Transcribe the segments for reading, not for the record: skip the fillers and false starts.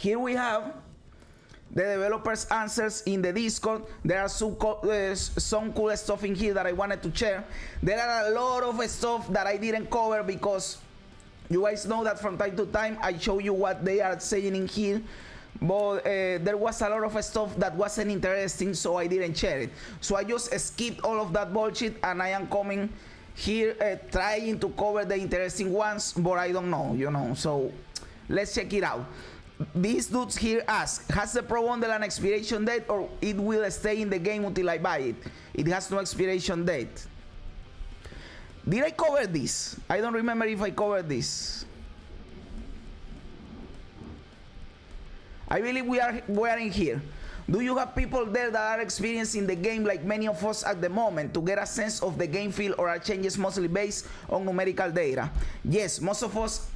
here we have the developers' answers in the Discord. There are some cool stuff in here that I wanted to share. There are a lot of stuff that I didn't cover because you guys know that from time to time I show you what they are saying in here. But there was a lot of stuff that wasn't interesting, so I didn't share it. So I just skipped all of that bullshit, and I am coming here trying to cover the interesting ones, but I don't know, you know. So let's check it out. These dudes here ask, has the Pro Bundle an expiration date, or it will stay in the game until I buy it? It has no expiration date. Did I cover this? I don't remember if I covered this. I believe we are in here. Do you have people there that are experiencing the game like many of us at the moment to get a sense of the game feel, or are changes mostly based on numerical data? Yes, most of us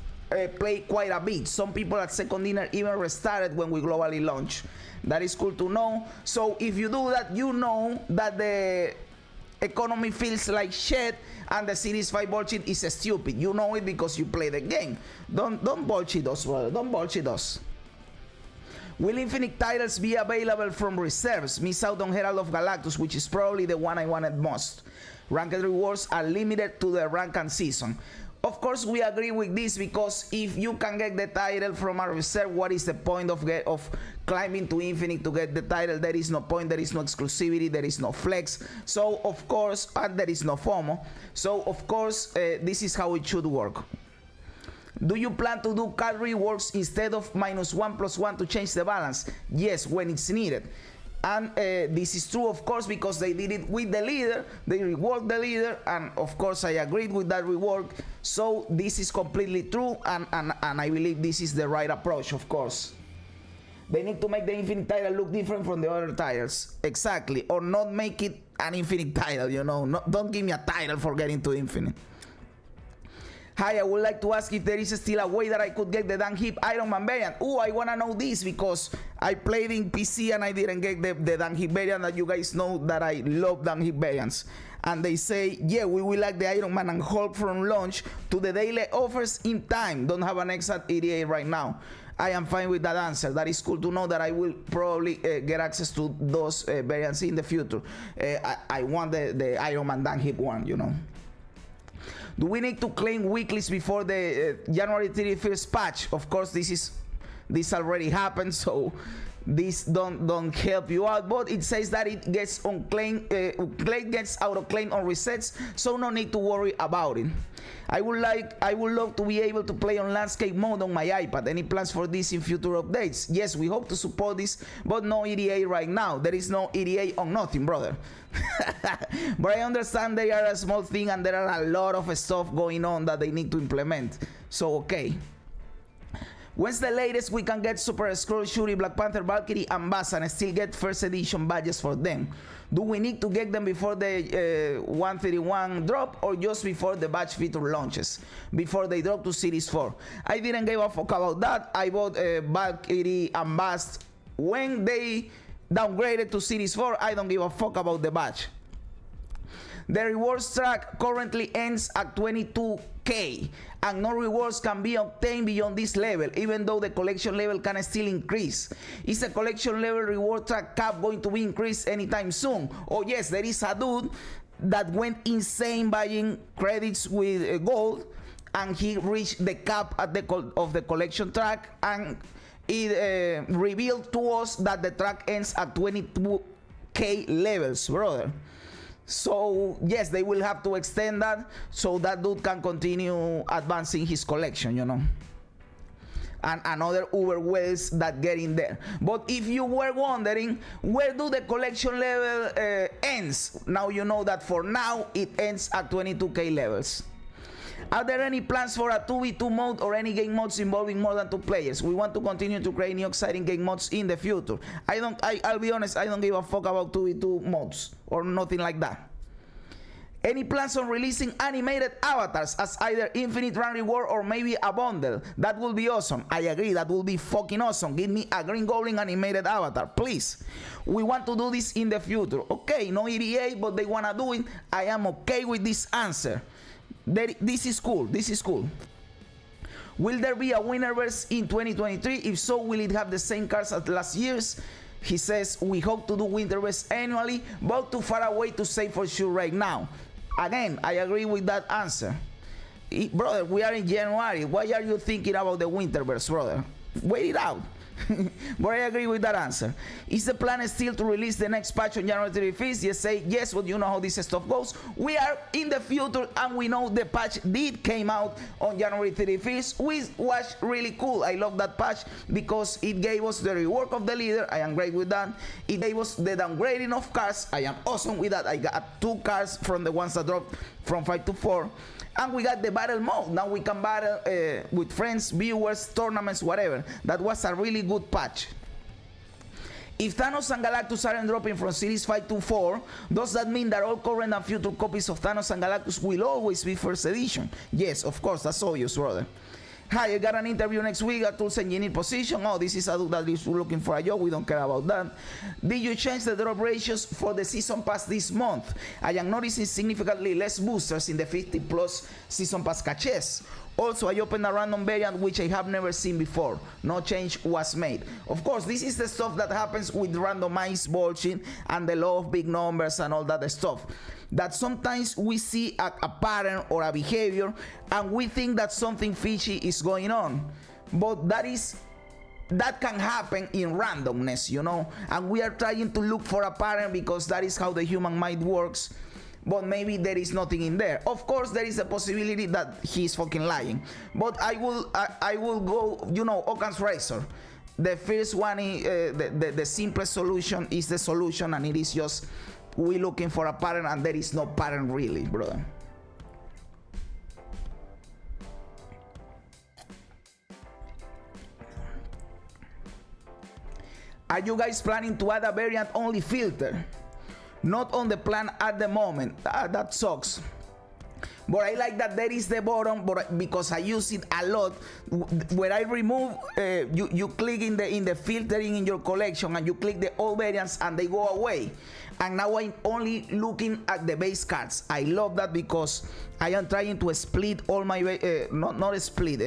play quite a bit. Some people at Second Dinner even restarted when we globally launch. That is cool to know. So if you do that, you know that the economy feels like shit and the Series 5 bullshit is stupid. You know it because you play the game. Don't bullshit us, brother. Don't bullshit us. Will Infinite titles be available from reserves? Miss out on Herald of Galactus, which is probably the one I wanted most. Ranked rewards are limited to the rank and season. Of course, we agree with this, because if you can get the title from a reserve, what is the point of climbing to Infinite to get the title? There is no point, there is no exclusivity, there is no flex. So, of course, and there is no FOMO. So, of course, this is how it should work. Do you plan to do card rewards instead of -1+1 to change the balance? Yes, when it's needed. And this is true, of course, because they did it with the leader. They reward the leader, and of course I agreed with that reward. So this is completely true, and I believe this is the right approach, of course. They need to make the Infinite title look different from the other titles. Exactly. Or not make it an Infinite title, you know. Don't give me a title for getting to Infinite. Hi, I would like to ask if there is still a way that I could get the Dan Hip Iron Man variant. Oh, I want to know this because I played in PC and I didn't get the Dan Hip variant that you guys know that I love Dan Hip variants. And they say, yeah, we will like the Iron Man and Hulk from launch to the daily offers in time. Don't have an exact ETA right now. I am fine with that answer. That is cool to know that I will probably get access to those variants in the future. I want the Iron Man Dan Hip one, you know. Do we need to claim weeklies before the January 31st patch? Of course, this already happened, so this don't help you out. But it says that it gets on claim, claim gets out of claim on resets, so no need to worry about it. I would love to be able to play on landscape mode on my iPad. Any plans for this in future updates? Yes, we hope to support this, but no EDA right now. There is no EDA on nothing, brother. But I understand they are a small thing and there are a lot of stuff going on that they need to implement. So okay. When's the latest we can get Super Skrull, Shuri, Black Panther, Valkyrie, and Bass and still get first edition badges for them? Do we need to get them before the 131 drop, or just before the badge feature launches, before they drop to Series 4? I didn't give a fuck about that. I bought Valkyrie and Bass when they downgraded to Series 4. I don't give a fuck about the badge. The rewards track currently ends at 22k, and no rewards can be obtained beyond this level, even though the collection level can still increase. Is the collection level reward track cap going to be increased anytime soon? Oh yes, there is a dude that went insane buying credits with gold, and he reached the cap at of the collection track, and it revealed to us that the track ends at 22k levels, brother. So yes, they will have to extend that so that dude can continue advancing his collection, you know, and other Uber whales that get in there. But if you were wondering where do the collection level ends, now you know that for now it ends at 22k levels. Are there any plans for a 2v2 mode or any game modes involving more than 2 players? We want to continue to create new exciting game modes in the future. I'll be honest, I don't give a fuck about 2v2 modes or nothing like that. Any plans on releasing animated avatars as either Infinite Run Reward or maybe a bundle? That would be awesome. I agree, that would be fucking awesome. Give me a Green Goblin animated avatar, please. We want to do this in the future. Okay, no EDA, but they wanna do it. I am okay with this answer. This is cool. This is cool. Will there be a Winterverse in 2023? If so, will it have the same cards as last year's? He says, we hope to do Winterverse annually, but too far away to say for sure right now. Again, I agree with that answer. Brother, we are in January. Why are you thinking about the Winterverse, brother? Wait it out. But I agree with that answer. Is the plan still to release the next patch on January 31st? Yes, say yes, but you know how this stuff goes. We are in the future and we know the patch did came out on January 31st, which was really cool. I love that patch because it gave us the rework of the leader. I am great with that. It gave us the downgrading of cards. I am awesome with that. I got 2 cards from the ones that dropped from 5 to 4. And we got the battle mode. Now we can battle with friends, viewers, tournaments, whatever. That was a really good patch. If Thanos and Galactus aren't dropping from Series 5 to 4, does that mean that all current and future copies of Thanos and Galactus will always be first edition? Yes, of course, that's obvious, brother. Hi, I got an interview next week at Tools Engineer position. Oh, this is a dude that is looking for a job. We don't care about that. Did you change the drop ratios for the season pass this month? I am noticing significantly less boosters in the 50 plus season pass caches. Also, I opened a random variant which I have never seen before. No change was made. Of course, this is the stuff that happens with randomized bullshit and the law of big numbers and all that stuff. That sometimes we see a pattern or a behavior and we think that something fishy is going on. But that can happen in randomness, you know. And we are trying to look for a pattern because that is how the human mind works. But maybe there is nothing in there. Of course, there is a possibility that he's fucking lying. But I will go, you know, Occam's razor. The first one, the simplest solution is the solution, and it is just we looking for a pattern, and there is no pattern really, brother. Are you guys planning to add a variant only filter? Not on the plan at the moment. That sucks. But I like that there is the button, but because I use it a lot. When I remove, you click in the filtering in your collection, and you click the all variants, and they go away. And now I'm only looking at the base cards. I love that because I am trying to split all my not split,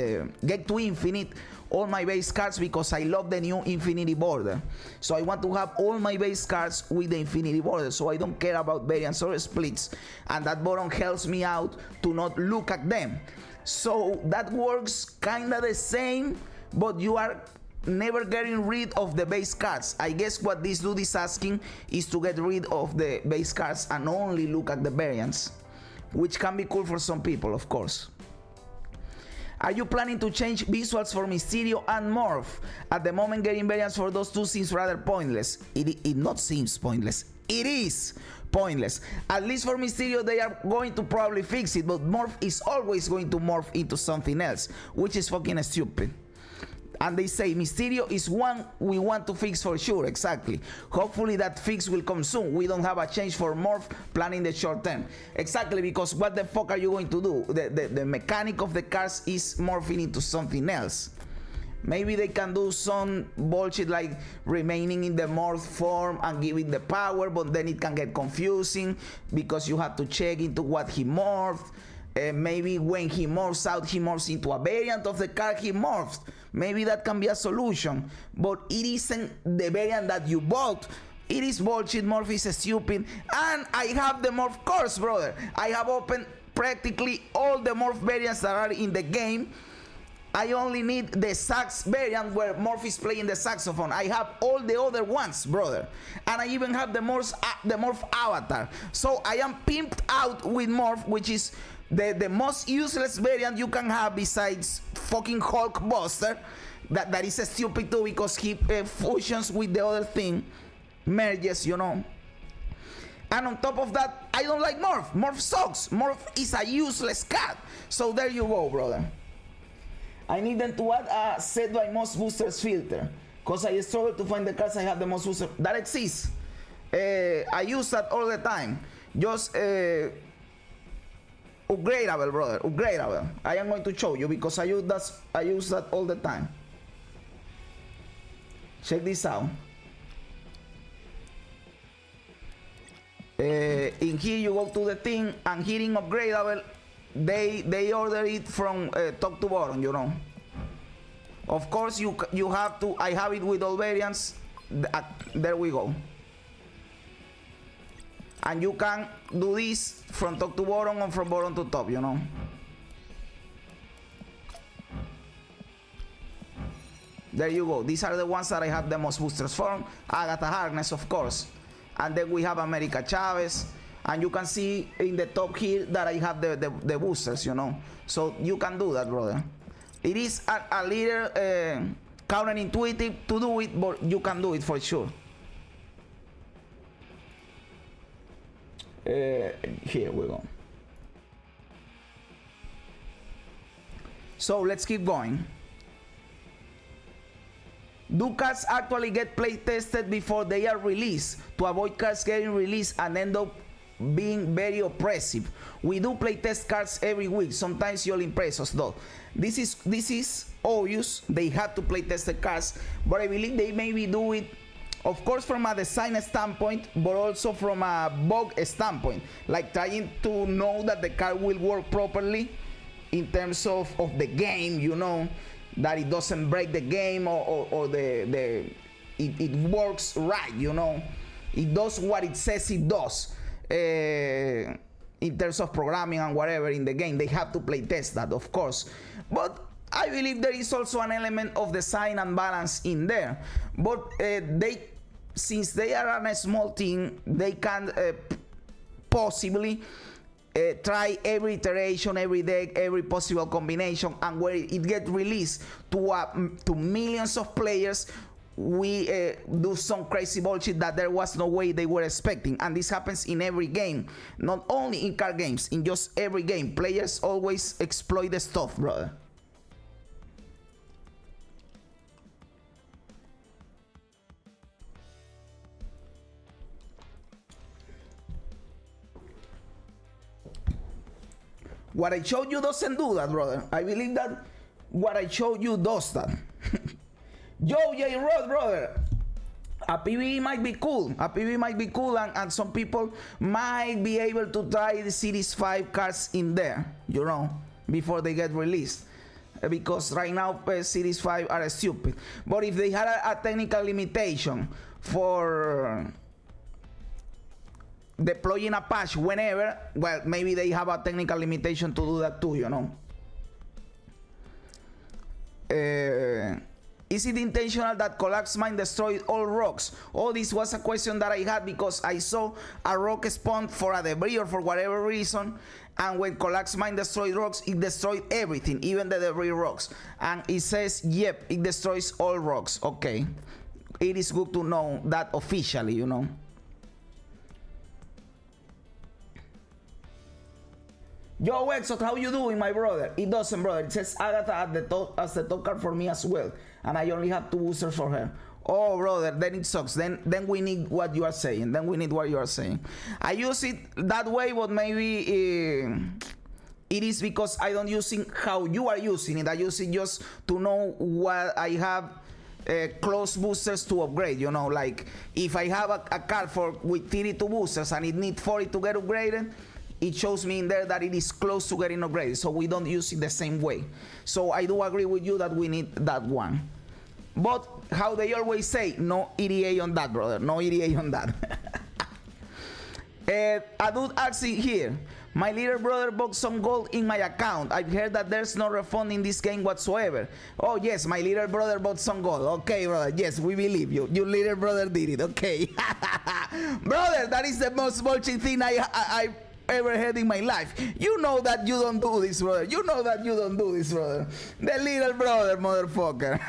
get to infinite all my base cards because I love the new infinity border. So I want to have all my base cards with the infinity border, so I don't care about variants or splits, and that button helps me out to not look at them. So that works kind of the same, but you are never getting rid of the base cards. I guess what this dude is asking is to get rid of the base cards and only look at the variants, which can be cool for some people, of course. Are you planning to change visuals for Mysterio and Morph? At the moment, getting variants for those two seems rather pointless. It not seems pointless. It is pointless. At least for Mysterio, they are going to probably fix it, but Morph is always going to morph into something else, which is fucking stupid. And they say Mysterio is one we want to fix for sure. Exactly. Hopefully that fix will come soon. We don't have a change for Morph plan in the short term. Exactly, because what the fuck are you going to do? The mechanic of the cars is morphing into something else. Maybe they can do some bullshit like remaining in the morph form and giving the power, but then it can get confusing because you have to check into what he morphed. Maybe when he morphs out, he morphs into a variant of the car he morphed. Maybe that can be a solution, but it isn't the variant that you bought. It is bullshit. Morph is stupid, and I have the morph course, brother. I have opened practically all the morph variants that are in the game. I only need the sax variant where Morph is playing the saxophone. I have all the other ones, brother. And I even have the Morph avatar. So I am pimped out with Morph, which is the most useless variant you can have besides fucking Hulk Buster. That is stupid too because he fusions with the other thing. Merges, you know. And on top of that, I don't like Morph. Morph sucks. Morph is a useless cat. So there you go, brother. I need them to add a set by most boosters filter because I struggle to find the cards I have the most boosters. That exists. I use that all the time. Just upgradeable, brother. Upgradeable. I am going to show you because I use that all the time. Check this out. In here you go to the thing and here in upgradeable. They order it from top to bottom, you know. Of course, you have to. I have it with all variants. There we go. And you can do this from top to bottom or from bottom to top, you know. There you go. These are the ones that I have the most boosters from. Agatha Harkness, of course. And then we have America Chavez. And you can see in the top here that I have the boosters, you know. So you can do that, brother. It is a little counterintuitive to do it, but you can do it for sure. Here we go. So let's keep going. Do cards actually get play tested before they are released to avoid cards getting released and end up being very oppressive? We do play test cards every week. Sometimes you'll impress us though. This is obvious. They have to play test the cards, but I believe they maybe do it, of course, from a design standpoint, but also from a bug standpoint, like trying to know that the card will work properly in terms of the game, you know, that it doesn't break the game or it works right, you know, it does what it says it does. In terms of programming and whatever in the game, they have to play test that, of course. But I believe there is also an element of design and balance in there. But since they are a small team, they can possibly try every iteration, every deck, every possible combination, and where it gets released to millions of players, we do some crazy bullshit that there was no way they were expecting. And this happens in every game, not only in card games, in just every game. Players always exploit the stuff, brother. What I showed you doesn't do that, brother. I believe that what I showed you does that. Yo, J Rod, brother. A PvE might be cool. A PvE might be cool, and some people might be able to try the Series 5 cards in there, you know, before they get released. Because right now, Series 5 are stupid. But if they had a technical limitation for deploying a patch whenever, well, maybe they have a technical limitation to do that too, you know. Is it intentional that Collapse Mine destroyed all rocks? Oh, this was a question that I had because I saw a rock spawn for a debris or for whatever reason, and when Collapse Mine destroyed rocks, it destroyed everything, even the debris rocks. And it says, yep, it destroys all rocks. Okay, it is good to know that officially, you know. Yo, Exot, how you doing, my brother? It doesn't, brother. It says Agatha at the top, as the top card for me as well, and I only have 2 boosters for her. Oh, brother, then it sucks. Then we need what you are saying. Then we need what you are saying. I use it that way, but maybe it is because I don't use it how you are using it. I use it just to know what I have close boosters to upgrade. You know, like if I have a card with 32 boosters and it needs 40 to get upgraded, it shows me in there that it is close to getting upgraded, so we don't use it the same way. So I do agree with you that we need that one. But how they always say, no EDA on that, brother. No EDA on that. A dude asking here, my little brother bought some gold in my account. I've heard that there's no refund in this game whatsoever. Oh yes, my little brother bought some gold. Okay, brother, yes, we believe you. Your little brother did it, okay. Brother, that is the most bullshit thing I ever heard in my life. You know that you don't do this, brother. You know that you don't do this, brother. The little brother, motherfucker.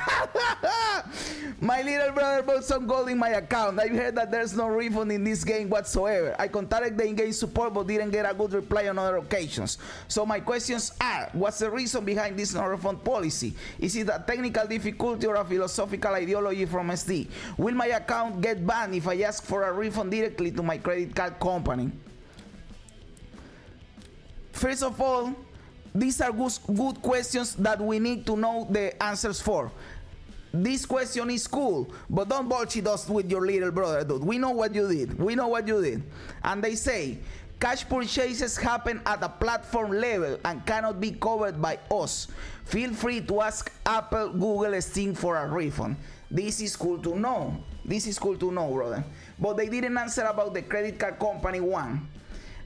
My little brother bought some gold in my account. I heard that there's no refund in this game whatsoever. I contacted the in-game support but didn't get a good reply on other occasions. So my questions are, what's the reason behind this no refund policy? Is it a technical difficulty or a philosophical ideology from SD? Will my account get banned if I ask for a refund directly to my credit card company? First of all, these are good questions that we need to know the answers for. This question is cool, but don't bullshit us with your little brother, dude. We know what you did. We know what you did. And they say, Cash purchases happen at a platform level and cannot be covered by us. Feel free to ask Apple, Google, Steam for a refund. This is cool to know. This is cool to know, brother. But they didn't answer about the credit card company one.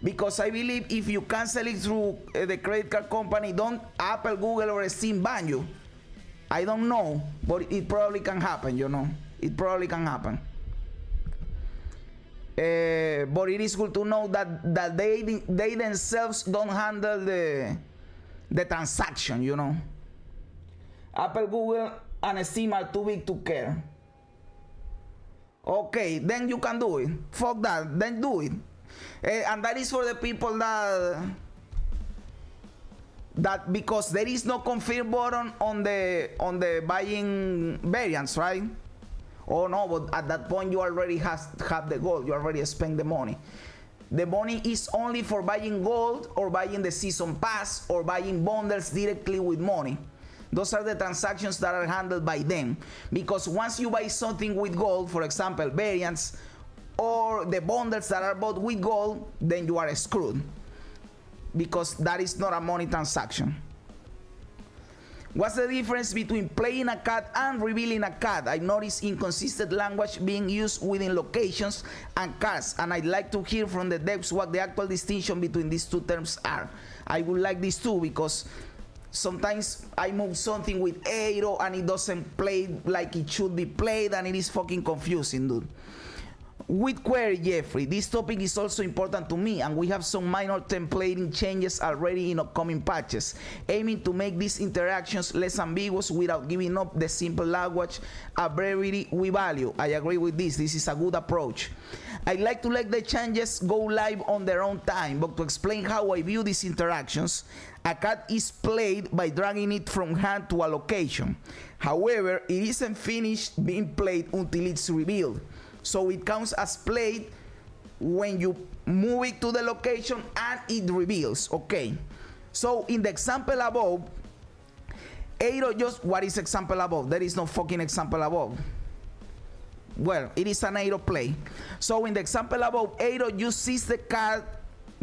Because I believe if you cancel it through the credit card company, don't Apple, Google, or Steam ban you. I don't know, but it probably can happen, you know. It probably can happen. But it is good to know that they themselves don't handle the transaction, you know. Apple, Google, and Steam are too big to care. Okay, then you can do it. Fuck that, then do it. And that is for the people that because there is no confirm button on the buying variants, right? Oh no, but at that point you already have the gold. You already spent the money. The money is only for buying gold or buying the season pass or buying bundles directly with money. Those are the transactions that are handled by them. Because once you buy something with gold, for example, variants or the bundles that are bought with gold, then you are screwed. Because that is not a money transaction. What's the difference between playing a card and revealing a card? I noticed inconsistent language being used within locations and cards, and I'd like to hear from the devs what the actual distinction between these two terms are. I would like this too, because sometimes I move something with Aero and it doesn't play like it should be played, and it is fucking confusing, dude. With query, Jeffrey, this topic is also important to me, and we have some minor templating changes already in upcoming patches, aiming to make these interactions less ambiguous without giving up the simple language and brevity we value. I agree with this. This is a good approach. I'd like to let the changes go live on their own time, but to explain how I view these interactions, a card is played by dragging it from hand to a location. However, it isn't finished being played until it's revealed. So it counts as played when you move it to the location and it reveals. Okay. So in the example above, Aero just, what is example above? There is no fucking example above. Well, it is an Aero play. So in the example above, Aero just sees the card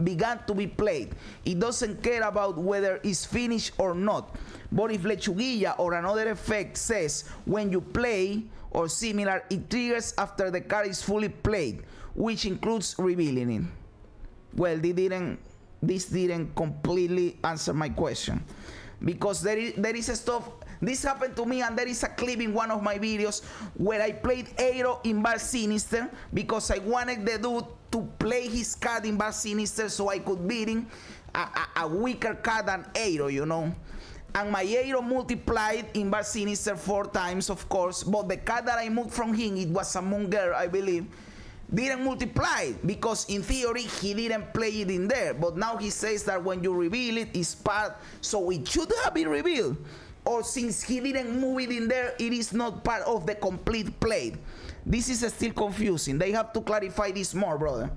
began to be played. It doesn't care about whether it's finished or not. But if Lechuguilla or another effect says when you play or similar, it triggers after the card is fully played, which includes revealing it. Well, this didn't completely answer my question, because there is a stuff. This happened to me, and there is a clip in one of my videos where I played Aero in Bar Sinister because I wanted the dude to play his card in Bar Sinister so I could beat him, a weaker card than Aero, you know. And my Aero multiplied in Bar Sinister 4 times, of course, but the card that I moved from him, it was a Moon Girl, I believe, didn't multiply, because in theory he didn't play it in there. But now he says that when you reveal it, it's part, so it should have been revealed. Or since he didn't move it in there, it is not part of the complete play. This is still confusing. They have to clarify this more, brother.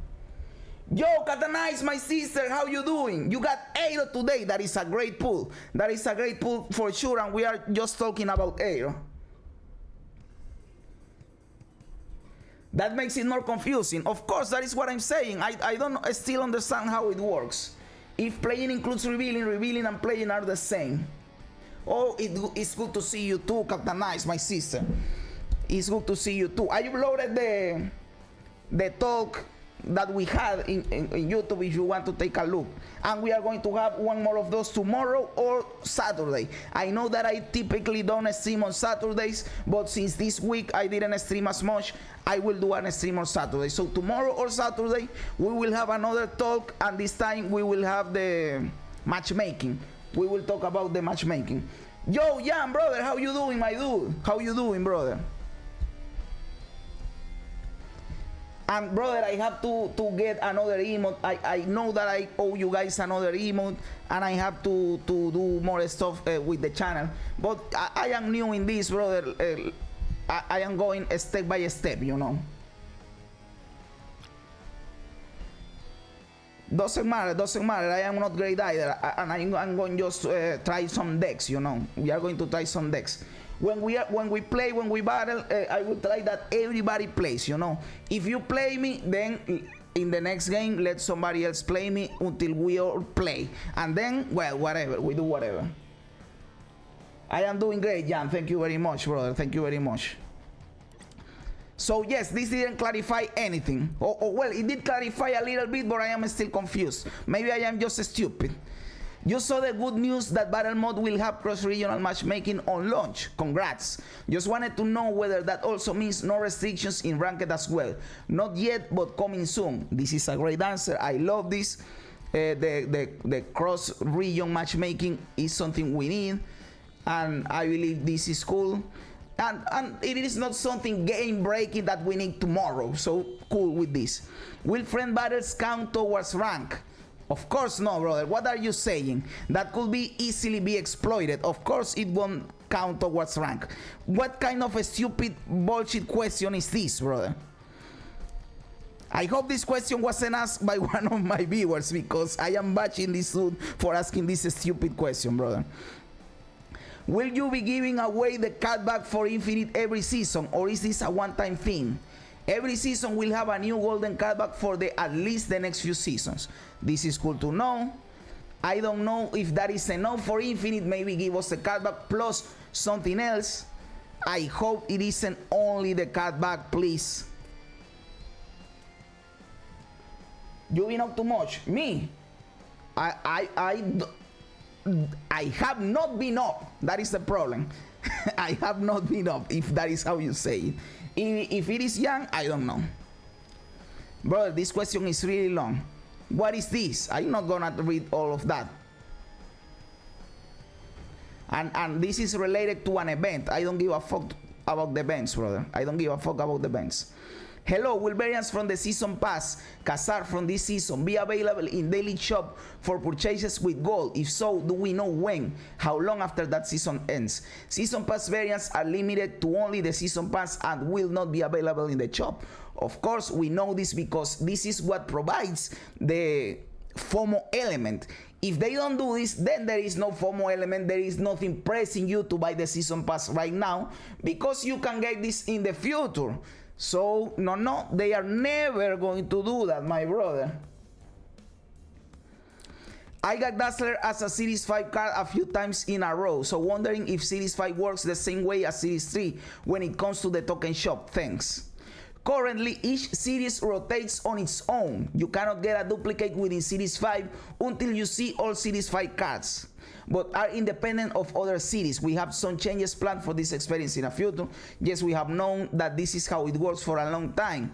Yo, Katanice, my sister, how you doing? You got Aero today. That is a great pull. That is a great pull for sure, and we are just talking about Aero. That makes it more confusing. Of course, that is what I'm saying. I don't still understand how it works. If playing includes revealing and playing are the same. Oh, it's good to see you too, Katanice, my sister. It's good to see you too. I uploaded the talk that we had in YouTube if you want to take a look, and we are going to have one more of those tomorrow or Saturday. I know that I typically don't stream on Saturdays, but since this week I didn't stream as much, I will do an stream on Saturday. So tomorrow or Saturday we will have another talk, and this time we will have the matchmaking. We will talk about the matchmaking. Yo, Jan, brother, how you doing, my dude? How you doing, brother? And brother, I have to get another emote. I know that I owe you guys another emote, and I have to do more stuff with the channel. But I am new in this, brother. I am going step by step, you know. Doesn't matter. I am not great either, and I'm going just try some decks, you know. We are going to try some decks. When we play, when we battle, I will try that everybody plays, you know. If you play me, then in the next game, let somebody else play me until we all play. And then, well, whatever, we do whatever. I am doing great, Jan. Thank you very much, brother. Thank you very much. So yes, this didn't clarify anything. Well, it did clarify a little bit, but I am still confused. Maybe I am just stupid. You saw the good news that Battle Mode will have cross-regional matchmaking on launch. Congrats. Just wanted to know whether that also means no restrictions in Ranked as well. Not yet, but coming soon. This is a great answer. I love this. The cross-region matchmaking is something we need, and I believe this is cool. And it is not something game-breaking that we need tomorrow. So cool with this. Will friend battles count towards rank? Of course no, brother. What are you saying? That could be easily be exploited. Of course it won't count towards rank. What kind of a stupid bullshit question is this, brother? I hope this question wasn't asked by one of my viewers, because I am bashing this dude for asking this stupid question, brother. Will you be giving away the cutback for Infinite every season, or is this a one-time thing? Every season will have a new golden cutback for at least the next few seasons. This is cool to know. I don't know if that is enough for Infinite. Maybe give us the cutback plus something else. I hope it isn't only the cutback, please. You been up too much. Me? I have not been up. That is the problem. I have not been up, if that is how you say it. If it is young, I don't know. Brother, this question is really long. What is this? I'm not gonna read all of that. And this is related to an event. I don't give a fuck about the events, brother. I don't give a fuck about the events. Hello, will variants from the Season Pass, Kazar from this season, be available in daily shop for purchases with gold? If so, do we know when? How long after that season ends? Season Pass variants are limited to only the Season Pass and will not be available in the shop. Of course, we know this because this is what provides the FOMO element. If they don't do this, then there is no FOMO element. There is nothing pressing you to buy the Season Pass right now, because you can get this in the future. So, no, they are never going to do that, my brother. I got Dazzler as a Series 5 card a few times in a row, so wondering if Series 5 works the same way as Series 3 when it comes to the token shop. Thanks. Currently, each series rotates on its own. You cannot get a duplicate within Series 5 until you see all Series 5 cards, but are independent of other series. We have some changes planned for this experience in the future. Yes, we have known that this is how it works for a long time.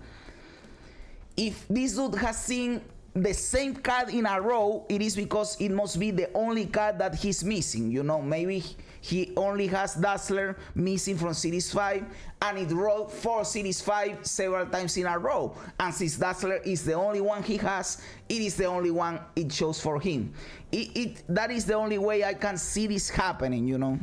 If this dude has seen the same card in a row, it is because it must be the only card that he's missing. You know, maybe he only has Dazzler missing from Series 5, and it rolled for Series 5 several times in a row. And since Dazzler is the only one he has, it is the only one it shows for him. That is the only way I can see this happening, you know.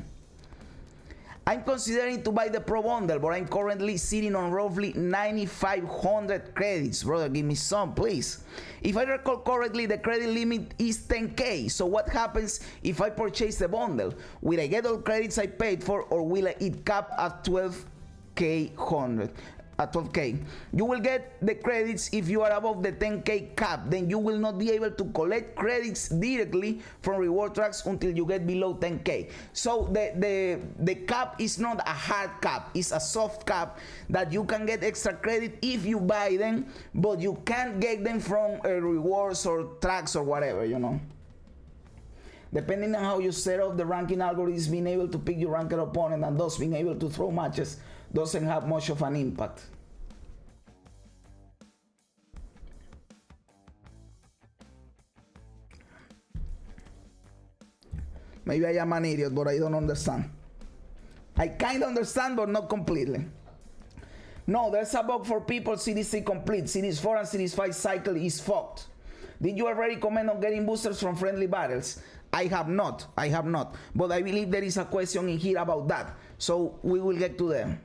I'm considering to buy the Pro Bundle, but I'm currently sitting on roughly 9,500 credits. Brother, give me some, please. If I recall correctly, the credit limit is 10K. So what happens if I purchase the bundle? Will I get all credits I paid for, or will it cap at 12K? At 12K. You will get the credits if you are above the 10K cap. Then you will not be able to collect credits directly from reward tracks until you get below 10K. So the cap is not a hard cap, it's a soft cap that you can get extra credit if you buy them, but you can't get them from rewards or tracks or whatever, you know. Depending on how you set up the ranking algorithm, being able to pick your ranked opponent and thus being able to throw matches doesn't have much of an impact. Maybe I am an idiot, but I don't understand. I kind of understand, but not completely. No, there's a bug for people Series 3 complete. Series 4 and Series 5 cycle is fucked. Did you already comment on getting boosters from friendly battles? I have not. But I believe there is a question in here about that. So we will get to them.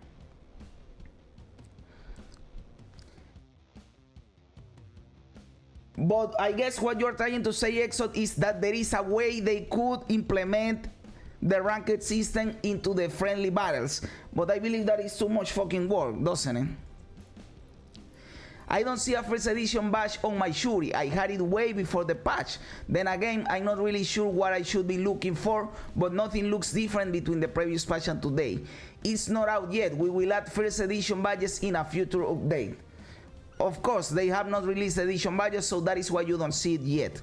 But I guess what you're trying to say, Exod, is that there is a way they could implement the ranked system into the friendly battles. But I believe that is too much fucking work, doesn't it? I don't see a first edition badge on my Shuri. I had it way before the patch. Then again, I'm not really sure what I should be looking for, but nothing looks different between the previous patch and today. It's not out yet. We will add first edition badges in a future update. Of course, they have not released edition badges, so that is why you don't see it yet.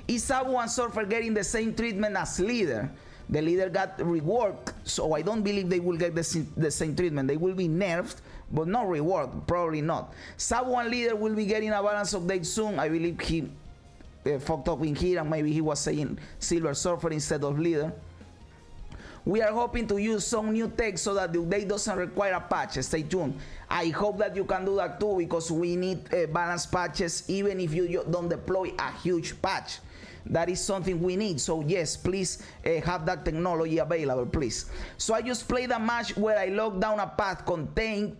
Is Zabu and Surfer getting the same treatment as Leader? The Leader got reworked, so I don't believe they will get the same treatment. They will be nerfed, but not reworked, probably not. Zabu and Leader will be getting a balance update soon. I believe he fucked up in here, and maybe he was saying Silver Surfer instead of Leader. We are hoping to use some new tech so that the update doesn't require a patch. Stay tuned. I hope that you can do that too, because we need balanced patches even if you don't deploy a huge patch. That is something we need. So yes, please have that technology available, please. So I just played a match where I locked down a path contain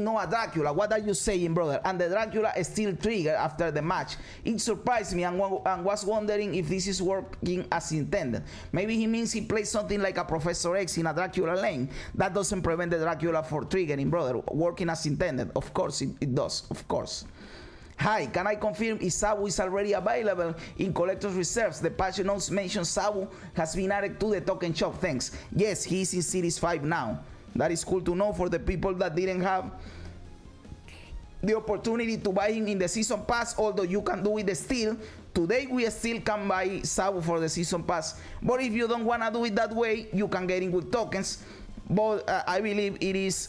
Noah Dracula. What are you saying, brother? And the Dracula still triggered after the match. It surprised me and was wondering if this is working as intended. Maybe he means he plays something like a Professor X in a Dracula lane. That doesn't prevent the Dracula from triggering, brother. Working as intended. Of course it does. Of course. Hi, can I confirm if Zabu is already available in Collector's Reserves? The patch notes mentioned Zabu has been added to the token shop. Thanks. Yes, he is in Series 5 now. That is cool to know for the people that didn't have the opportunity to buy him in the Season Pass, although you can do it still. Today we still can buy Zabu for the Season Pass, but if you don't want to do it that way, you can get in with tokens. But I believe it is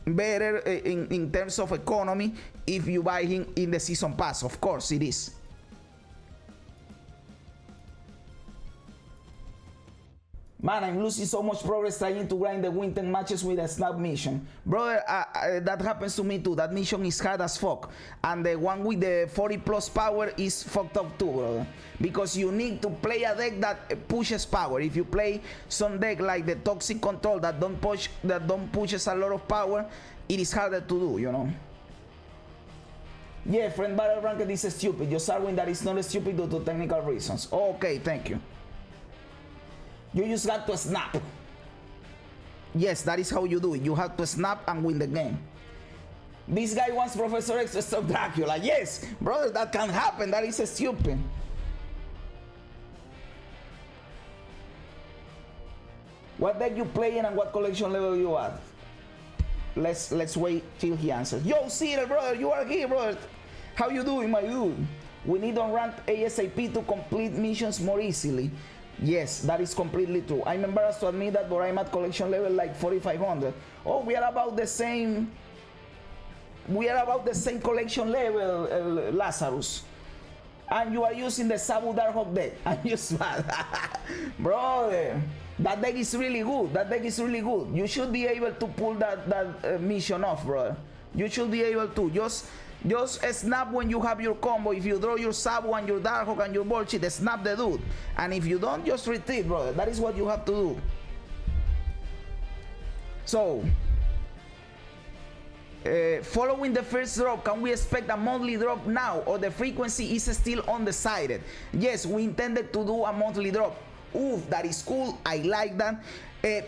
better in terms of economy if you buy him in the Season Pass. Of course it is. Man, I'm losing so much progress trying to grind the win 10 matches with a snap mission. Brother, that happens to me too. That mission is hard as fuck. And the one with the 40 plus power is fucked up too, brother. Because you need to play a deck that pushes power. If you play some deck like the Toxic Control that don't pushes a lot of power, it is harder to do, you know. Yeah, friend Battle Ranked is stupid. Just arguing that it's not stupid due to technical reasons. Okay, thank you. You just got to snap. Yes, that is how you do it. You have to snap and win the game. This guy wants Professor X to stop Dracula. Yes, brother, that can happen. That is stupid. What deck you playing and what collection level you at? Let's wait till he answers. Yo, Cyril, brother, you are here, brother. How you doing, my dude? We need on rank ASAP to complete missions more easily. Yes, that is completely true. I'm embarrassed to admit that, but I'm at collection level like 4,500. Oh, we are about the same. We are about the same collection level, Lazarus. And you are using the Zabu Darkhawk deck. I'm just mad. Brother, that deck is really good. That deck is really good. You should be able to pull that mission off, brother. You should be able to. Just snap when you have your combo. If you draw your Zabu and your Darkhawk and your bullshit, snap the dude. And if you don't, just retreat, brother. That is what you have to do. So, following the first drop, can we expect a monthly drop now, or the frequency is still undecided? Yes, we intended to do a monthly drop. Oof, that is cool. I like that.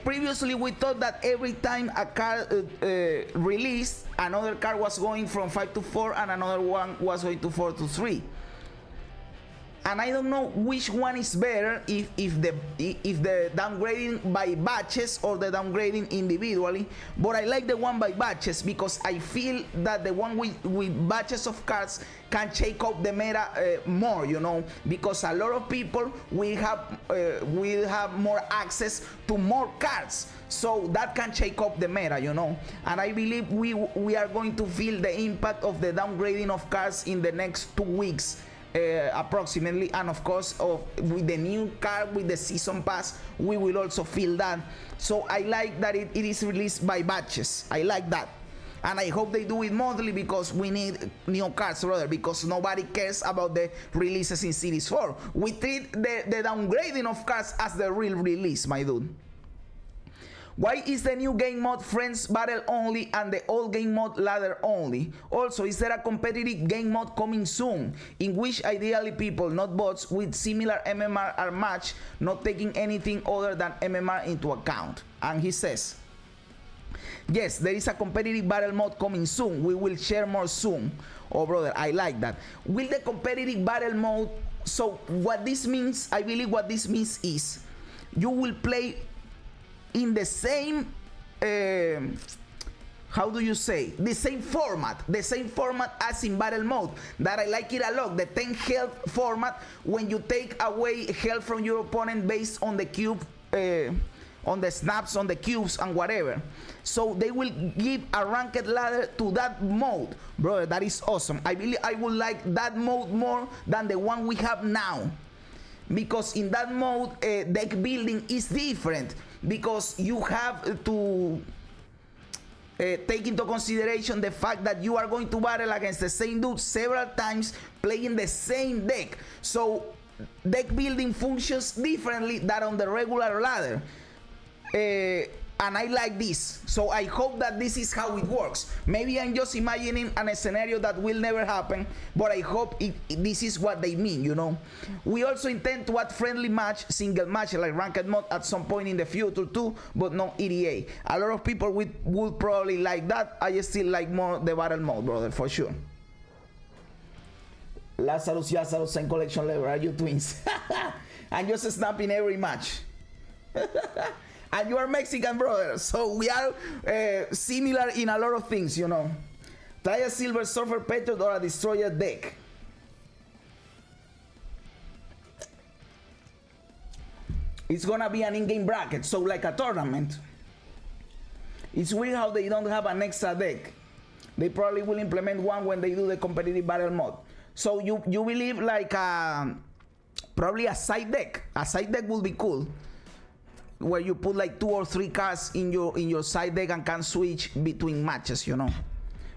Previously, we thought that every time a card released, another card was going from 5 to 4 and another one was going to 4 to 3. And I don't know which one is better, if the downgrading by batches or the downgrading individually, but I like the one by batches because I feel that the one with batches of cards can shake up the meta more, you know, because a lot of people will have more access to more cards, so that can shake up the meta, you know. And I believe we are going to feel the impact of the downgrading of cards in the next 2 weeks. Approximately, and of course with the new card with the Season Pass, we will also feel that. So I like that it is released by batches. I like that, and I hope they do it monthly because we need new cards, brother, because nobody cares about the releases in Series 4. We treat the downgrading of cards as the real release, my dude. Why is the new game mode Friends Battle only and the old game mode Ladder only? Also, is there a competitive game mode coming soon, in which ideally people, not bots, with similar MMR are matched, not taking anything other than MMR into account? And he says, Yes, there is a competitive battle mode coming soon. We will share more soon. Oh, brother, I like that. Will the competitive battle mode, so what this means, I believe what this means is you will play in the same how do you say, the same format as in battle mode. That I like it a lot, the 10 health format, when you take away health from your opponent based on the cube, on the snaps, on the cubes and whatever. So they will give a ranked ladder to that mode. Brother, that is awesome. I believe I would like that mode more than the one we have now, because in that mode deck building is different, because you have to take into consideration the fact that you are going to battle against the same dude several times playing the same deck. So deck building functions differently than on the regular ladder. And I like this, so I hope that this is how it works. Maybe I'm just imagining a scenario that will never happen, but I hope this is what they mean, you know. We also intend to add friendly match, single match like ranked mode at some point in the future too, but no EDA. A lot of people would probably like that. I still like more the battle mode, brother, for sure. Lazarus, same collection level. Are you twins? I'm just snapping every match. And you are Mexican, brother, so we are similar in a lot of things, you know. Try a Silver Surfer Patriot or a Destroyer deck. It's gonna be an in-game bracket, so like a tournament. It's weird how they don't have an extra deck. They probably will implement one when they do the competitive battle mode. So you believe like probably a side deck. A side deck will be cool, where you put like 2 or 3 cards in your side deck and can switch between matches, you know.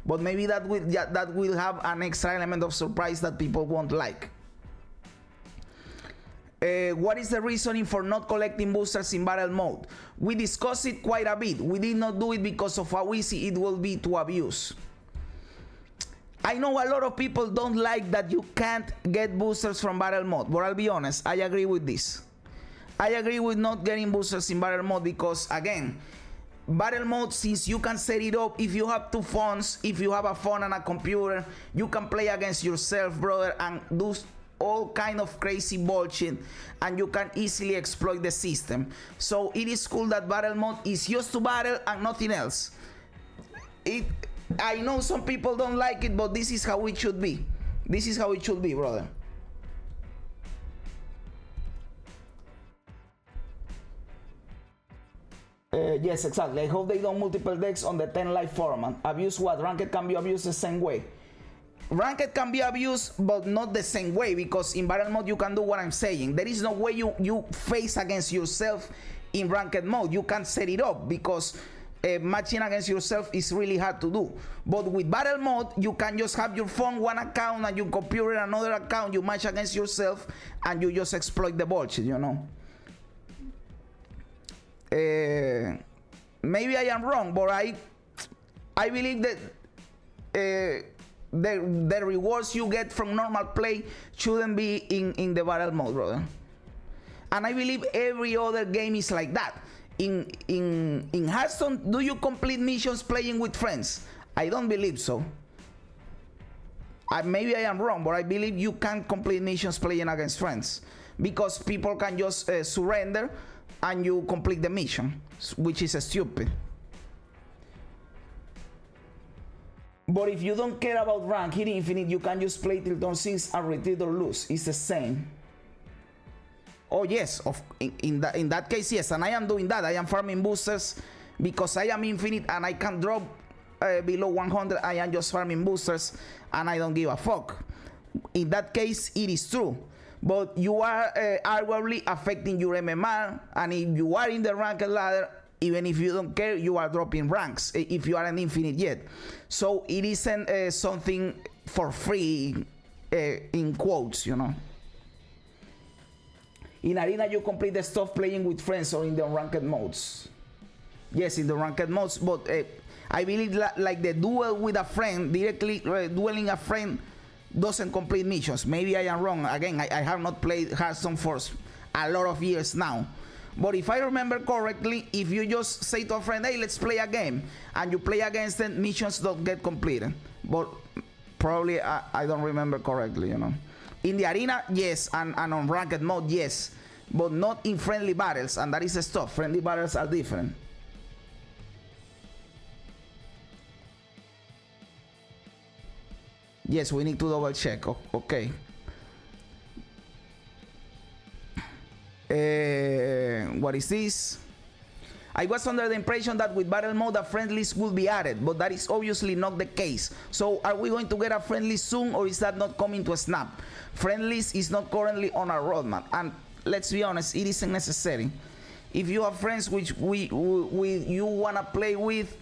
But maybe that will have an extra element of surprise that people won't like. What is the reasoning for not collecting boosters in battle mode? We discussed it quite a bit. We did not do it because of how easy it will be to abuse. I know a lot of people don't like that you can't get boosters from battle mode, but I'll be honest, I agree with this. I agree with not getting boosters in battle mode because, again, battle mode, since you can set it up, if you have 2 phones, if you have a phone and a computer, you can play against yourself, brother, and do all kind of crazy bullshit, and you can easily exploit the system. So it is cool that battle mode is just to battle and nothing else. I know some people don't like it, but this is how it should be. This is how it should be, brother. Yes, exactly. I hope they don't multiple decks on the 10 life format. Abuse what? Ranked can be abused the same way. Ranked can be abused, but not the same way, because in battle mode you can do what I'm saying. There is no way you face against yourself in ranked mode. You can't set it up because matching against yourself is really hard to do. But with battle mode, you can just have your phone one account and your computer another account. You match against yourself and you just exploit the bullshit, you know. Maybe I am wrong, but I believe that the rewards you get from normal play shouldn't be in the battle mode, brother. And I believe every other game is like that. In Hearthstone, do you complete missions playing with friends? I don't believe so. Maybe I am wrong, but I believe you can complete missions playing against friends, because people can just surrender and you complete the mission, which is stupid. But if you don't care about rank, hit infinite, you can just play till turn 6 and retreat or lose. It's the same. Oh yes, in that case, yes, and I am doing that. I am farming boosters because I am infinite and I can drop below 100. I am just farming boosters and I don't give a fuck. In that case, it is true. But you are arguably affecting your MMR, and if you are in the ranked ladder, even if you don't care, you are dropping ranks if you aren't infinite yet. So it isn't something for free, in quotes, you know. In Arena, you complete the stuff playing with friends or in the ranked modes. Yes, in the ranked modes, but I believe like the duel with a friend, directly dueling a friend, doesn't complete missions. Maybe I am wrong. Again, I have not played Hearthstone for a lot of years now, But if I remember correctly, if you just say to a friend, hey, let's play a game, and you play against them, missions don't get completed. But probably I don't remember correctly, you know. In the arena, yes, and on ranked mode, yes, but not in friendly battles, and that is the stuff. Friendly battles are different. Yes, we need to double check. Okay. What is this? I was under the impression that with battle mode a friendlies will be added, but that is obviously not the case. So are we going to get a friendly soon, or is that not coming to a snap? Friendlies is not currently on our roadmap, and let's be honest, it isn't necessary. If you have friends which you wanna play with,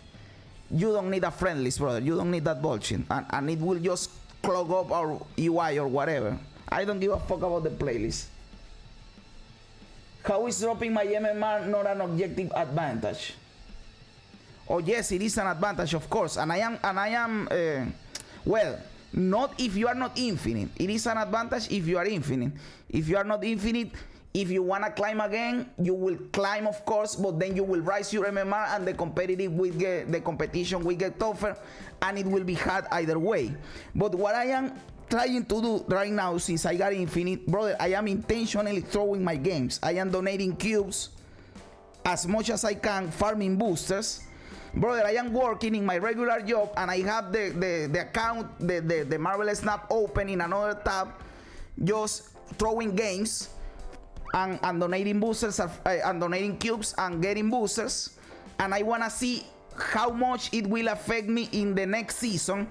you don't need a friendlies, brother. You don't need that bullshit, and it will just clog up our UI or whatever. I don't give a fuck about the playlist. How is dropping my MMR not an objective advantage? Oh yes, it is an advantage, of course, and I am well, not if you are not infinite. It is an advantage if you are infinite. If you are not infinite, if you wanna climb again, you will climb, of course, but then you will rise your MMR, and the competition will get tougher, and it will be hard either way. But what I am trying to do right now, since I got infinite, brother, I am intentionally throwing my games. I am donating cubes as much as I can, farming boosters. Brother, I am working in my regular job, and I have the account, the Marvel Snap open in another tab, just throwing games and donating boosters, and donating cubes and getting boosters. And I wanna see how much it will affect me in the next season,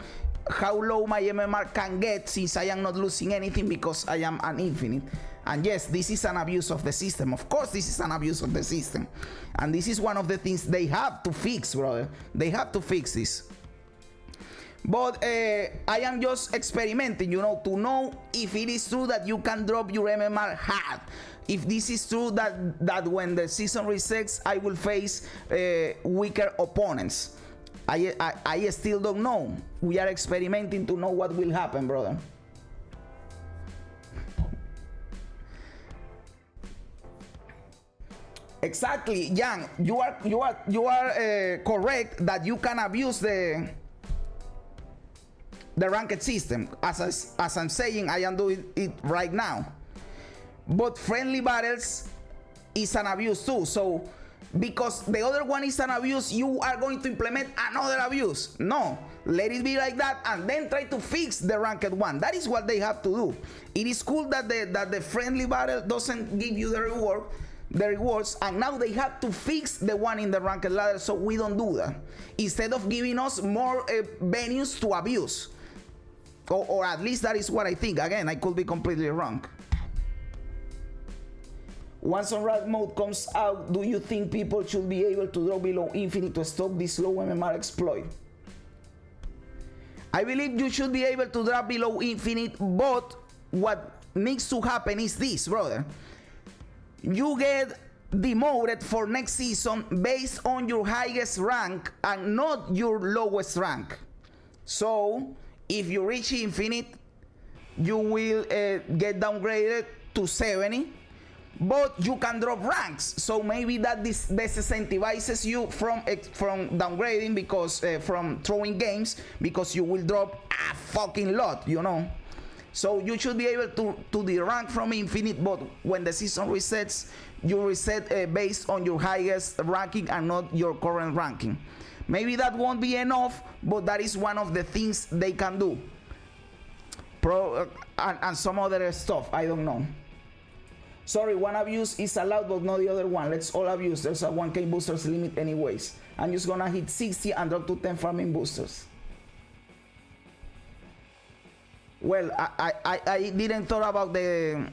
how low my MMR can get, since I am not losing anything because I am an infinite. And yes, this is an abuse of the system. Of course, this is an abuse of the system, and this is one of the things they have to fix, brother. They have to fix this. But I am just experimenting, you know, to know if it is true that you can drop your MMR hard. If this is true that when the season resets, I will face weaker opponents. I still don't know. We are experimenting to know what will happen, brother. Exactly, Jan. You are correct that you can abuse the ranked system. As I'm saying, I am doing it right now. But friendly battles is an abuse too. So because the other one is an abuse, you are going to implement another abuse. No, let it be like that, and then try to fix the ranked one. That is what they have to do. It is cool that the friendly battle doesn't give you the rewards, and now they have to fix the one in the ranked ladder, so we don't do that. Instead of giving us more venues to abuse, or at least that is what I think. Again, I could be completely wrong. Once on rank mode comes out, do you think people should be able to drop below infinite to stop this low MMR exploit? I believe you should be able to drop below infinite, but what needs to happen is this, brother. You get demoted for next season based on your highest rank and not your lowest rank. So if you reach infinite, you will get downgraded to 70, but you can drop ranks. So maybe that disincentivizes you from downgrading, because from throwing games, because you will drop a fucking lot, you know. So you should be able to de-rank from infinite, but when the season resets, you reset based on your highest ranking and not your current ranking. Maybe that won't be enough, but that is one of the things they can do. And some other stuff, I don't know. Sorry, one abuse is allowed, but not the other one. Let's all abuse. There's a 1k boosters limit anyways. I'm just gonna hit 60 and drop to 10 farming boosters. Well, I didn't thought about the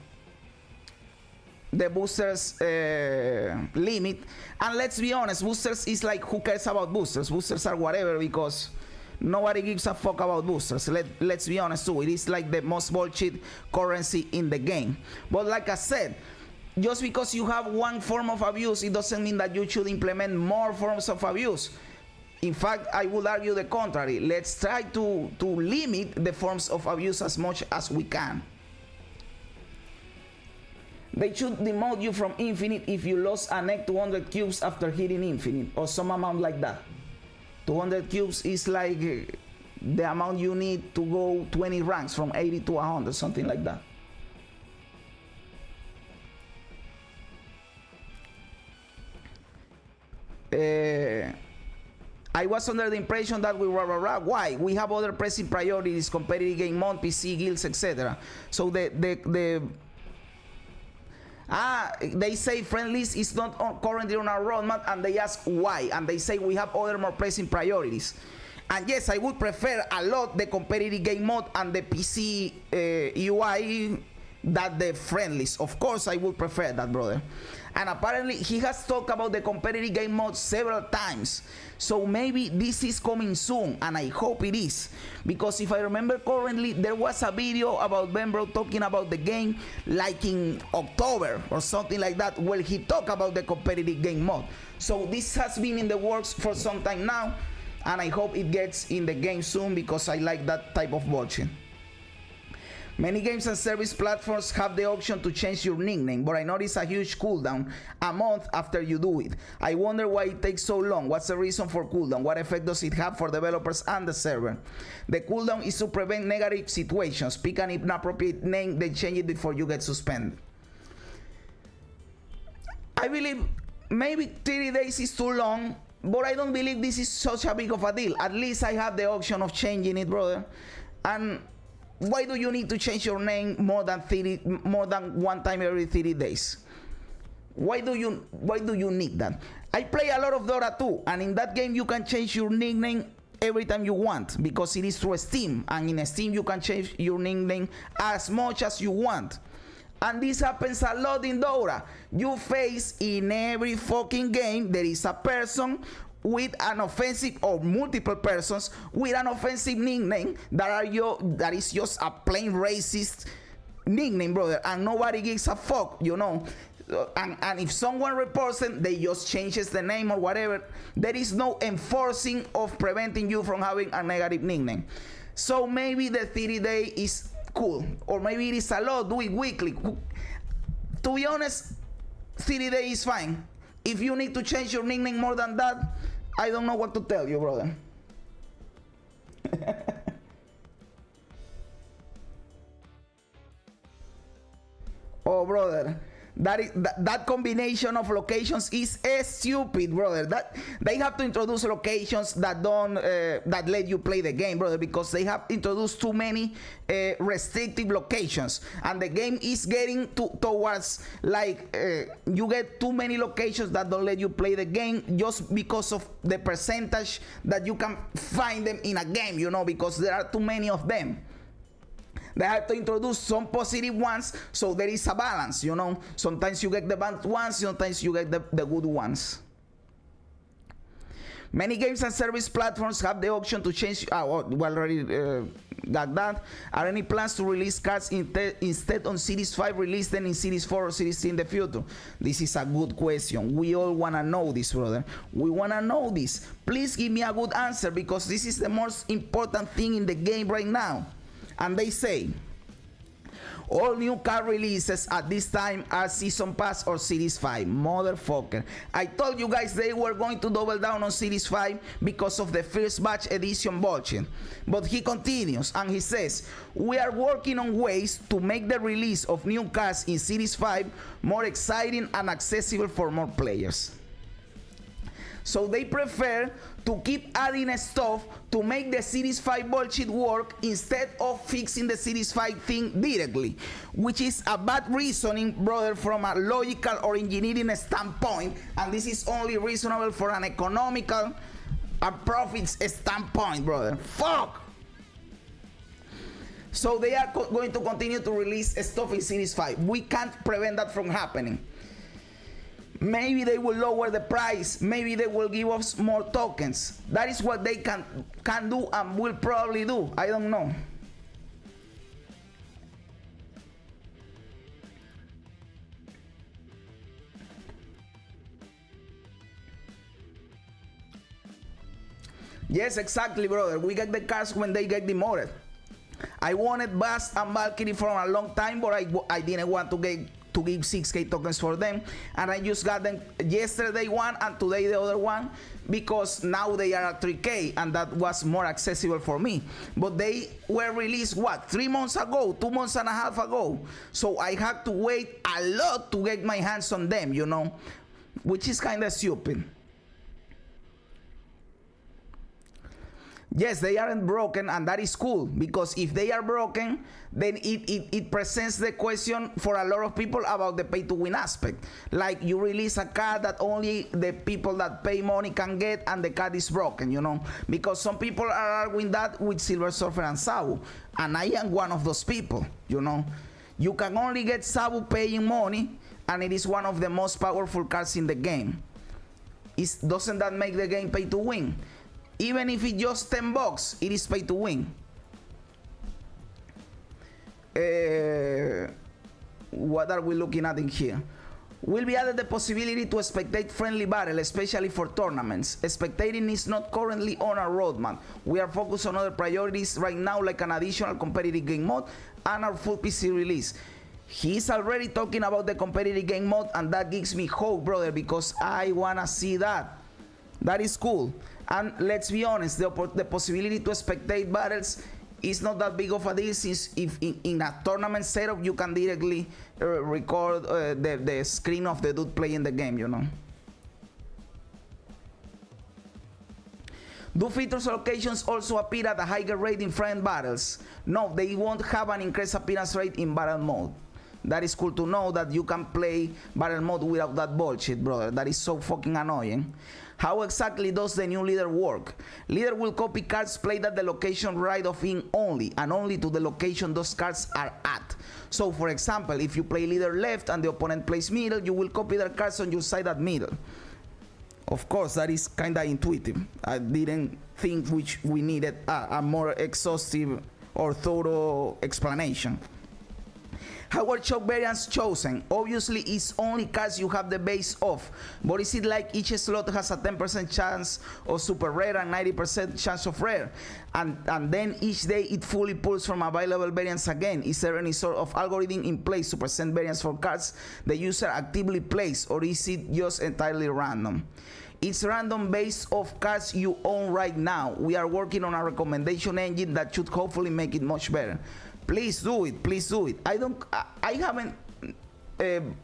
boosters limit, and let's be honest, boosters is like, who cares about boosters? Boosters are whatever, because nobody gives a fuck about boosters. Let's be honest too, it is like the most bullshit currency in the game. But like I said, just because you have one form of abuse, it doesn't mean that you should implement more forms of abuse. In fact, I would argue the contrary. Let's try to limit the forms of abuse as much as we can. They should demote you from Infinite if you lost an egg 200 cubes after hitting Infinite, or some amount like that. 200 cubes is like the amount you need to go 20 ranks from 80 to 100, something like that. I was under the impression that we were why we have other pressing priorities, competitive game mode, PC guilds, etc. So they say friendlies is not currently on our roadmap, and they ask why, and they say we have other more pressing priorities. And yes, I would prefer a lot the competitive game mode and the PC UI than the friendlies. Of course, I would prefer that, brother. And apparently, he has talked about the competitive game mode several times. So maybe this is coming soon, and I hope it is. Because if I remember correctly, there was a video about Benbro talking about the game like in October or something like that, where he talked about the competitive game mode. So this has been in the works for some time now, and I hope it gets in the game soon because I like that type of watching. Many games and service platforms have the option to change your nickname, but I notice a huge cooldown a month after you do it. I wonder why it takes so long. What's the reason for cooldown? What effect does it have for developers and the server? The cooldown is to prevent negative situations. Pick an inappropriate name, then change it before you get suspended. I believe maybe 30 days is too long, but I don't believe this is such a big of a deal. At least I have the option of changing it, brother. And why do you need to change your name more than one time every 30 days? Why do you need that? I play a lot of Dota 2, and in that game you can change your nickname every time you want because it is through Steam, and in Steam you can change your nickname as much as you want. And this happens a lot in Dota. You face in every fucking game there is a person with an offensive, or multiple persons with an offensive nickname that is just a plain racist nickname, brother, and nobody gives a fuck, you know. And if someone reports them, they just changes the name or whatever. There is no enforcing of preventing you from having a negative nickname. So maybe the 30-day is cool, or maybe it is a lot. Do it weekly. To be honest, 30 days is fine. If you need to change your nickname more than that, I don't know what to tell you, brother. Oh, brother, that combination of locations is stupid, brother. That they have to introduce locations that don't that let you play the game, brother, because they have introduced too many restrictive locations, and the game is getting towards like you get too many locations that don't let you play the game just because of the percentage that you can find them in a game, you know, because there are too many of them. They have to introduce some positive ones so there is a balance, you know. Sometimes you get the bad ones, sometimes you get the good ones. Many games and service platforms have the option to change. We already got that. Are any plans to release cards instead on Series 5, release them in Series 4 or Series 3 in the future? This is a good question. We all want to know this, brother. We want to know this. Please give me a good answer because this is the most important thing in the game right now. And they say all new card releases at this time are Season Pass or Series 5. Motherfucker. I told you guys they were going to double down on Series 5 because of the first batch edition bullshit. But he continues and he says, we are working on ways to make the release of new cards in Series 5 more exciting and accessible for more players. So they prefer to keep adding stuff to make the Series 5 bullshit work instead of fixing the Series 5 thing directly, which is a bad reasoning, brother, from a logical or engineering standpoint, and this is only reasonable for an economical and profits standpoint, brother. Fuck! So they are going to continue to release stuff in Series 5. We can't prevent that from happening. Maybe they will lower the price. Maybe they will give us more tokens. That is what they can do and will probably do. I don't know. Yes, exactly, brother. We get the cards when they get demoted. I wanted Bast and Valkyrie for a long time, but I didn't want to get to give 6k tokens for them, and I just got them yesterday one and today the other one, because now they are at 3k and that was more accessible for me. But they were released what, 3 months ago, 2 months and a half ago, so I had to wait a lot to get my hands on them, you know, which is kind of stupid. Yes, they aren't broken, and that is cool, because if they are broken, then it presents the question for a lot of people about the pay to win aspect. Like, you release a card that only the people that pay money can get, and the card is broken, you know, because some people are arguing that with Silver Surfer and Zabu, and I am one of those people, you know. You can only get Zabu paying money, and it is one of the most powerful cards in the game. Doesn't that make the game pay to win? Even if it's just $10, it is pay to win. What are we looking at in here? Will be added the possibility to spectate friendly battle, especially for tournaments. Spectating is not currently on our roadmap. We are focused on other priorities right now, like an additional competitive game mode and our full PC release. He's already talking about the competitive game mode, and that gives me hope, brother, because I wanna see that. That is cool. And let's be honest, the possibility to spectate battles is not that big of a deal, since if in a tournament setup you can directly record the screen of the dude playing the game, you know. Do features or locations also appear at a higher rate in friend battles? No, they won't have an increased appearance rate in battle mode. That is cool to know that you can play battle mode without that bullshit, brother. That is so fucking annoying. How exactly does the new leader work? Leader will copy cards played at the location right of in only, and only to the location those cards are at. So for example, if you play leader left and the opponent plays middle, you will copy their cards on your side at middle. Of course, that is kinda intuitive. I didn't think we needed a more exhaustive or thorough explanation. How are chop variants chosen? Obviously, it's only cards you have the base of, but is it like each slot has a 10% chance of super rare and 90% chance of rare, and then each day it fully pulls from available variants again? Is there any sort of algorithm in place to present variants for cards the user actively plays, or is it just entirely random? It's random based off cards you own right now. We are working on a recommendation engine that should hopefully make it much better. Please do it, please do it. I haven't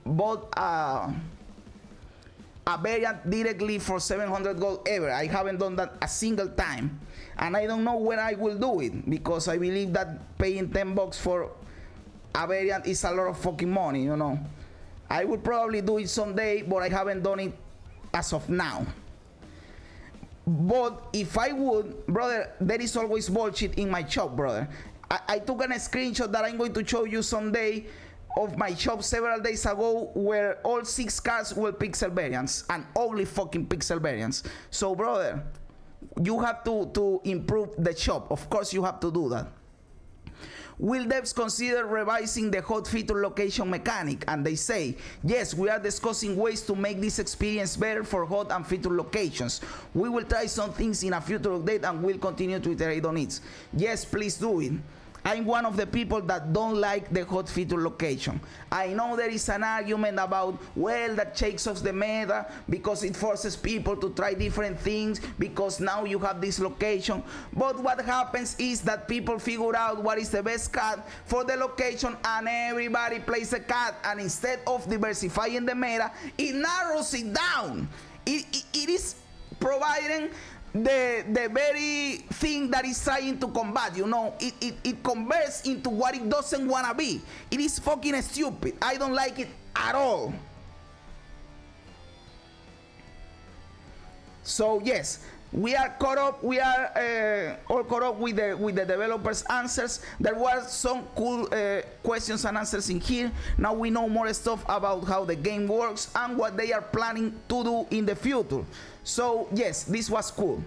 bought a variant directly for 700 gold ever. I haven't done that a single time, and I don't know when I will do it, because I believe that paying $10 for a variant is a lot of fucking money, you know. I will probably do it someday, but I haven't done it as of now. But if I would, brother, there is always bullshit in my shop, brother. I took a screenshot that I'm going to show you someday of my shop several days ago, where all 6 cards were pixel variants, and ugly fucking pixel variants. So brother, you have to improve the shop. Of course you have to do that. Will devs consider revising the hot feature location mechanic? And they say, yes, we are discussing ways to make this experience better for hot and feature locations. We will try some things in a future update, and we'll continue to iterate on it. Yes, please do it. I'm one of the people that don't like the hot feature location. I know there is an argument about, well, that shakes off the meta because it forces people to try different things, because now you have this location. But what happens is that people figure out what is the best card for the location, and everybody plays a card, and instead of diversifying the meta, it narrows it down. It is providing the very thing that is trying to combat, you know. It converts into what it doesn't want to be. It is fucking stupid. I don't like it at all. So yes, we are caught up. We are all caught up with the developers' answers. There were some cool questions and answers in here. Now we know more stuff about how the game works and what they are planning to do in the future. So yes, this was cool.